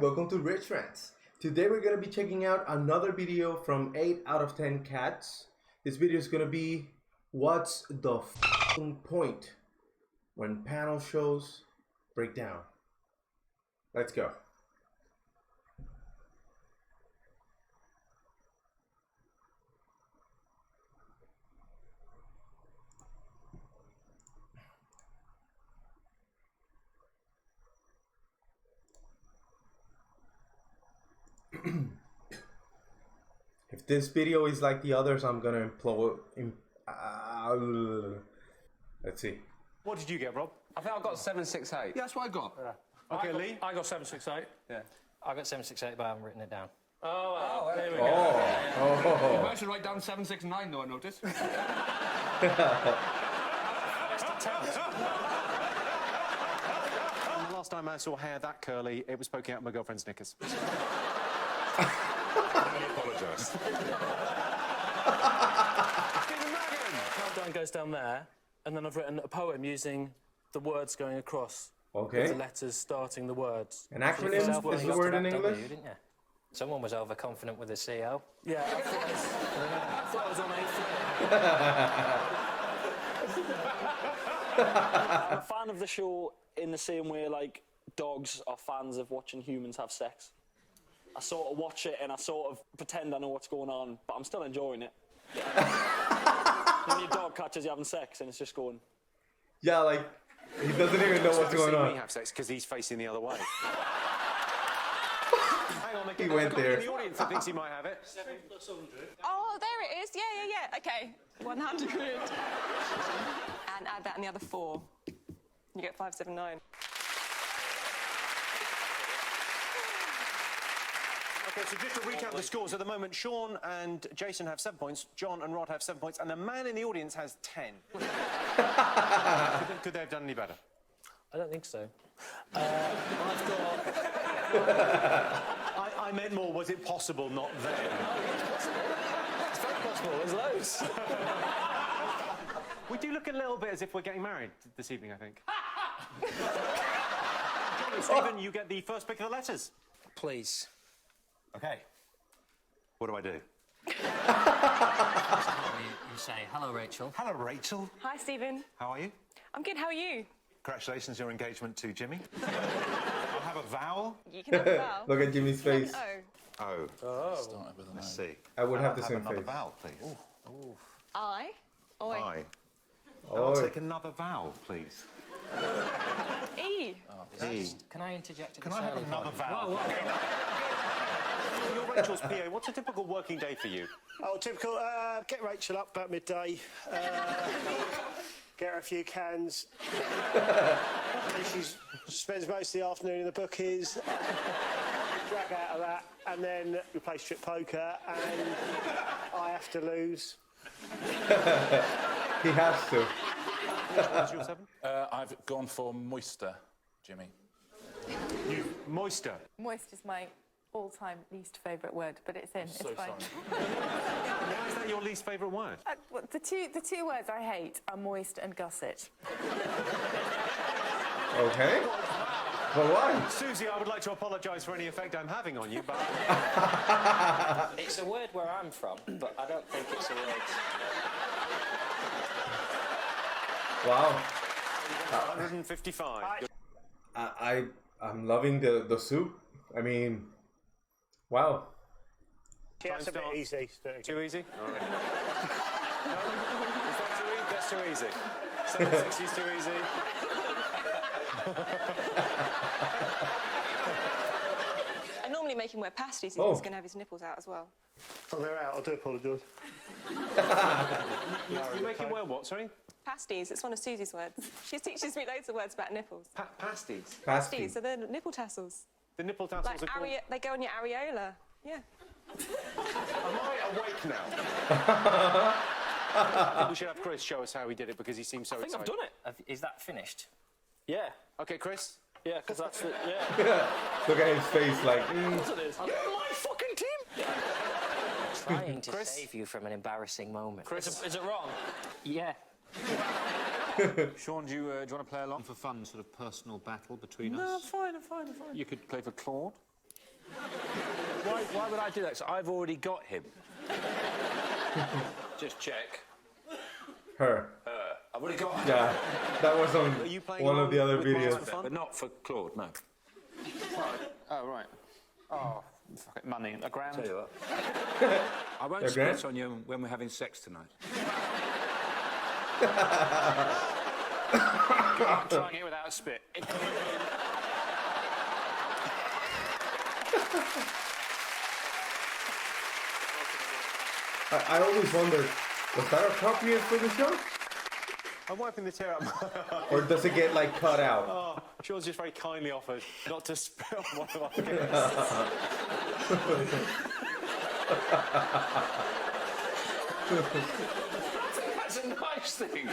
welcome to Rants. Today we're going to be checking out another video from 8 out of 10 cats. This video is going to be what's the point when panel shows break down. Let's go. If this video is like the others, I'm gonna implode. Let's see. What did you get, Rob? I think I got 768. Yeah, that's what I got. Yeah. Okay, Lee? I got 768. Yeah. I got 768, but I haven't written it down. Oh, there we go. You managed to write down 769, though, I noticed. The last time I saw hair that curly, it was poking out my girlfriend's knickers. I apologise. Countdown goes down there, and then I've written a poem using the words going across. Okay. With the letters starting the words. An acronym is the word in English? Didn't you? Someone was overconfident with the CO. Yeah, I thought I was on I'm a fan of the show in the same way, like, dogs are fans of watching humans have sex. I sort of watch it and I sort of pretend I know what's going on, but I'm still enjoying it. When your dog catches you having sex and it's just going... Yeah, like, he doesn't even know what's going on. Me have sex because he's facing the other way. Hang on, He went there. In the audience that thinks he might have it. 7 + 100. Oh, there it is. Yeah. Okay. 100. And add that and the other 4. You get 579. Okay, so just to recap the scores, at the moment, Sean and Jason have 7 points, John and Rod have 7 points, and the man in the audience has 10. Could they have done any better? I don't think so. I've got... I meant more, was it possible, not then? It's very possible, there's loads. We do look a little bit as if we're getting married this evening, I think. John and Stephen, you get the first pick of the letters. Please. Okay. What do I do? You say, hello, Rachel. Hello, Rachel. Hi, Stephen. How are you? I'm good. How are you? Congratulations, your engagement to Jimmy. I'll have a vowel. You can have a vowel. Look at Jimmy's You can face. have an Oh. Started with Let's see. I would have the I'll same another face. vowel, please. O. I. Oi. I. I'll take another vowel, please. E. E. Can I interject at Can this I have early another point? vowel? You're Rachel's PA. What's a typical working day for you? Oh, typical. Get Rachel up about midday. Get her a few cans. She spends most of the afternoon in the bookies. Drag out of that, and then we play strip poker, and I have to lose. He has to. What's your 7? I've gone for moister, Jimmy. You. Moister. Moist is my all-time least favourite word, but it's in. So it's fine. sorry. Why is that your least favourite word? Well, the two words I hate are moist and gusset. Okay. But why? Susie, I would like to apologise for any effect I'm having on you, but... It's a word where I'm from, but I don't think it's a word. Wow. 155. I'm loving the soup. I mean, wow. Yeah, that's a bit easy. Too easy? All right. No? Is that too easy? That's too easy. 760 is too easy. I normally make him wear pasties. He's going to have his nipples out as well. Oh, they're out. I do apologise. You make him wear what, sorry? Pasties. It's one of Susie's words. She teaches me loads of words about nipples. Pasties. Pasties. So they're nipple tassels. The nipple tassels Like are called... they go on your areola. Yeah. Am I awake now? I think we should have Chris show us how he did it because he seems so I think excited. I've done it. Is that finished? Yeah. Okay, Chris? Yeah, because that's the... Yeah. Look at his face like... Of course it is. You're my fucking team! Trying to Chris? save you from an embarrassing moment. Chris? Is it wrong? Yeah. Sean, do you want to play along for fun, sort of personal battle between us? No, I'm fine. You could play for Claude. Why would I do that? 'Cause I've already got him. Just check. Her. I've already got him. Yeah, that was on you playing one of the along other with Mars videos. for fun? But not for Claude, no. Oh, right. Oh, fuck it, money. A grand? Tell you what. I won't A grand? spit on you when we're having sex tonight. I'm trying it without a spit. I always wondered, was that appropriate for the show? I'm wiping the tear up. Or does it get, like, cut out? Oh, Sean's just very kindly offered not to spill one of our guests. That's a nice thing.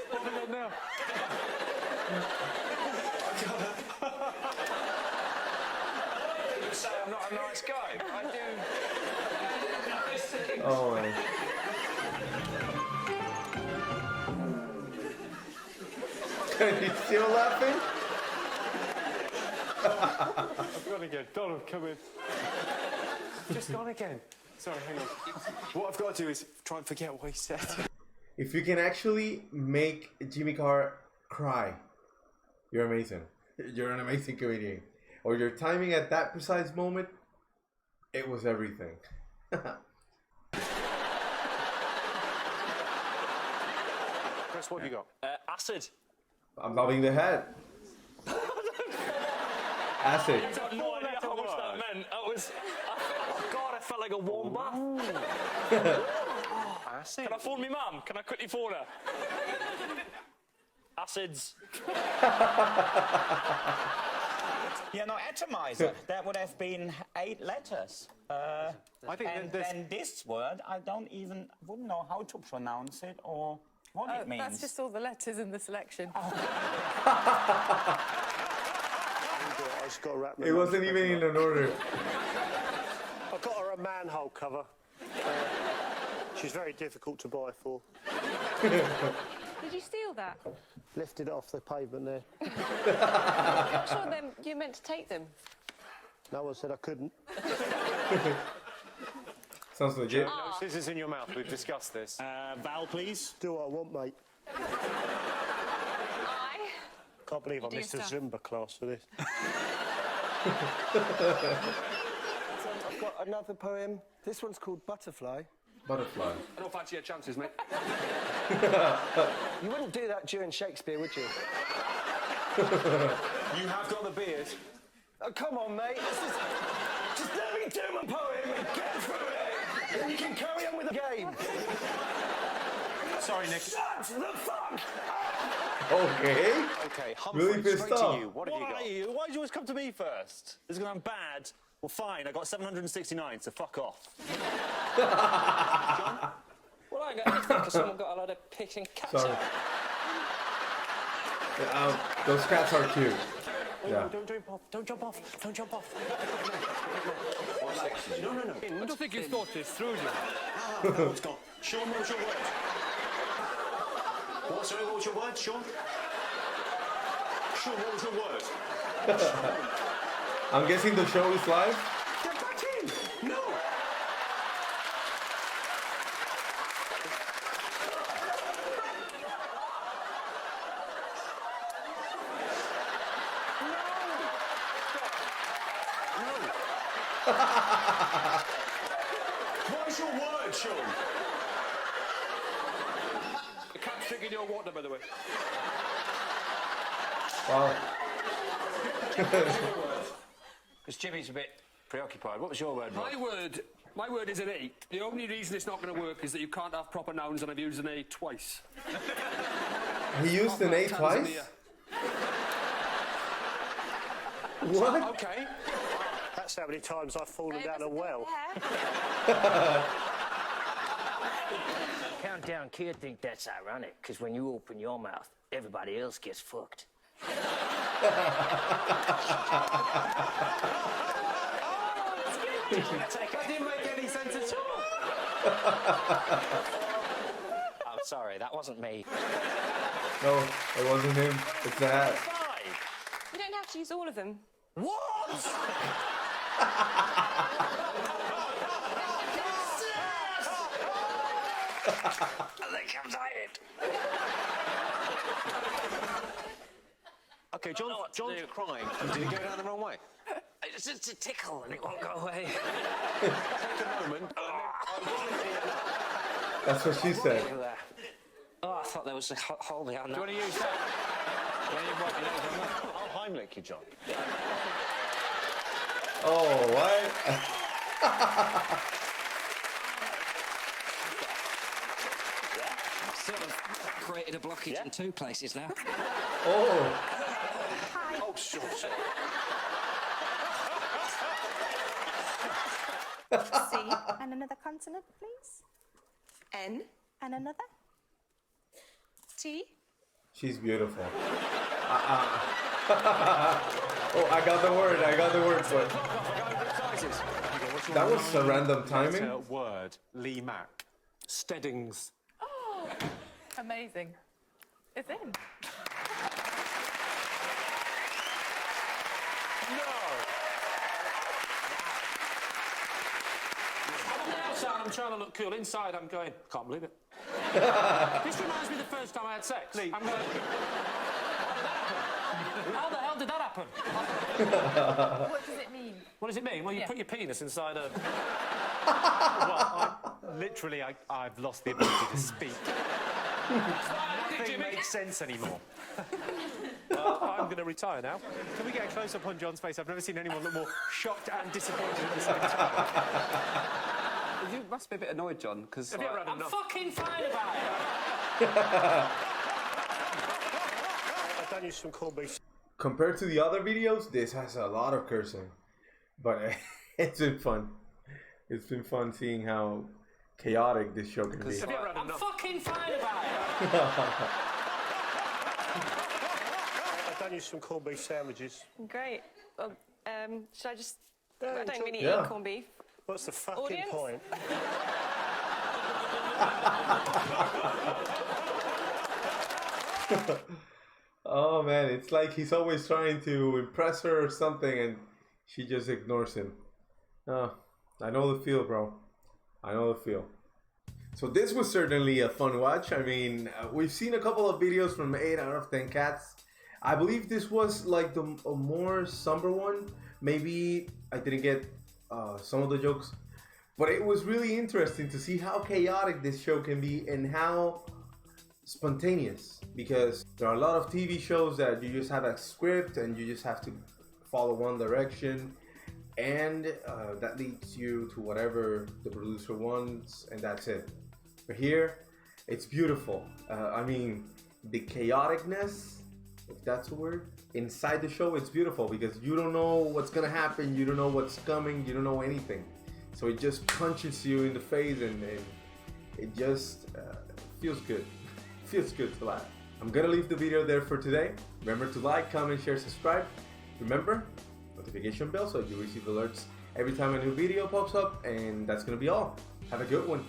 What have I done now? You say I'm not a nice guy. I do. Oh, man. Are you still laughing? I've gone again. Donald, come in. Just gone again. Sorry, hang on. What I've got to do is try and forget what he said. If you can actually make Jimmy Carr cry, you're amazing. You're an amazing comedian. Or your timing at that precise moment, it was everything. Chris, what have you got? Acid. I'm bobbing the head. Acid. I have no idea how much that meant. God, I felt like a warm bath. Acid. Can I phone my mum? Can I quickly phone her? Acids. Yeah, no, atomizer. That would have been 8 letters. I think And this... then this word, I wouldn't know how to pronounce it or what it means. That's just all the letters in the selection. I just got to wrap my It mouth wasn't up even in now. an order. I got her a manhole cover. She's very difficult to buy for. Did you steal that? Lifted it off the pavement there. I'm sure then you meant to take them. No one said I couldn't. Sounds legit. No scissors in your mouth. We've discussed this. Val, please. Do what I want, mate. I. Can't believe I do missed a stuff. Zumba class for this. I've got another poem. This one's called Butterfly. Butterfly. I don't fancy your chances, mate. You wouldn't do that during Shakespeare, would you? You have got the beard. Oh, come on, mate. Just let me do my poem and get through it. Then you can carry on with the game. Sorry, Nick. Shut the fuck up! Okay. Okay, Humphrey, Really pissed straight off. to you. What have you got? Why do you always come to me first? This is going bad. Well, fine, I got 769, so fuck off. Well, I got anything because someone got a lot of pigs and cats Sorry. out. Those cats are cute. Yeah. Don't jump off. Don't jump off. Don't jump off. No. I don't think you thought this through, you. It's gone. Sean, what was your word? What was your word, Sean? Sean, what was your word? I'm guessing the show is live. Get back in! No! What is your word, Sean? The cat's drinking your water, by the way. Wow. Because Jimmy's a bit preoccupied. What was your word, Rob? My word is an 8. The only reason it's not going to work is that you can't have proper nouns, and I've used an A twice. He used an A twice? Tanzania. What? Okay. That's how many times I've fallen down a well. Countdown Kid think that's ironic, because when you open your mouth, everybody else gets fucked. That didn't make any sense at all. I'm sorry, that wasn't me. No, it wasn't him. It's the hat. You don't have to use all of them. What? And they comes at it. Okay, John's crying. Did it go down the wrong way? It's just a tickle and it won't go away. Take a moment. That's what she said. Oh, I thought there was a hole behind that. Do you want to use that? I'll Heimlich you, John. Oh, what? Sort of created a blockage in 2 places now. Oh. Oh, sure. C. And another consonant, please. N. And another. T. She's beautiful. Oh, I got the word, but that was a random timing. Word. Lee Mack. Steadings. Oh, amazing. It's in. Outside, I'm trying to look cool. Inside, I'm going, can't believe it. This reminds me of the first time I had sex. I'm going, how the hell did that happen? What does it mean? What does it mean? Well, you put your penis inside a... Well, I've lost the ability to speak. Nothing makes sense anymore. I'm going to retire now. Can we get a close-up on John's face? I've never seen anyone look more shocked and disappointed at the same time. You must be a bit annoyed, John, because... I'm fucking fine about it. I've done you some corned beef. Compared to the other videos, this has a lot of cursing, but it's been fun. It's been fun seeing how chaotic this show can be. I'm fucking fine about it. I've done you some corned beef sandwiches. Great. Well, should I just... I don't really Yeah. eat corned beef. What's the fucking Audience? point? Oh man, it's like he's always trying to impress her or something and she just ignores him. I know the feel, bro. I know the feel. So this was certainly a fun watch. I mean, we've seen a couple of videos from 8 out of 10 cats. I believe this was like a more somber one. Maybe I didn't get some of the jokes, but it was really interesting to see how chaotic this show can be and how spontaneous, because there are a lot of TV shows that you just have a script and you just have to follow one direction, and that leads you to whatever the producer wants, and that's it. But here, it's beautiful. I mean, the chaoticness, if that's a word, inside the show, it's beautiful because you don't know what's gonna happen, you don't know what's coming, you don't know anything. So it just punches you in the face and it just feels good. Feels good to laugh. I'm gonna leave the video there for today. Remember to like, comment, share, subscribe. Remember, notification bell so you receive alerts every time a new video pops up, and that's gonna be all. Have a good one.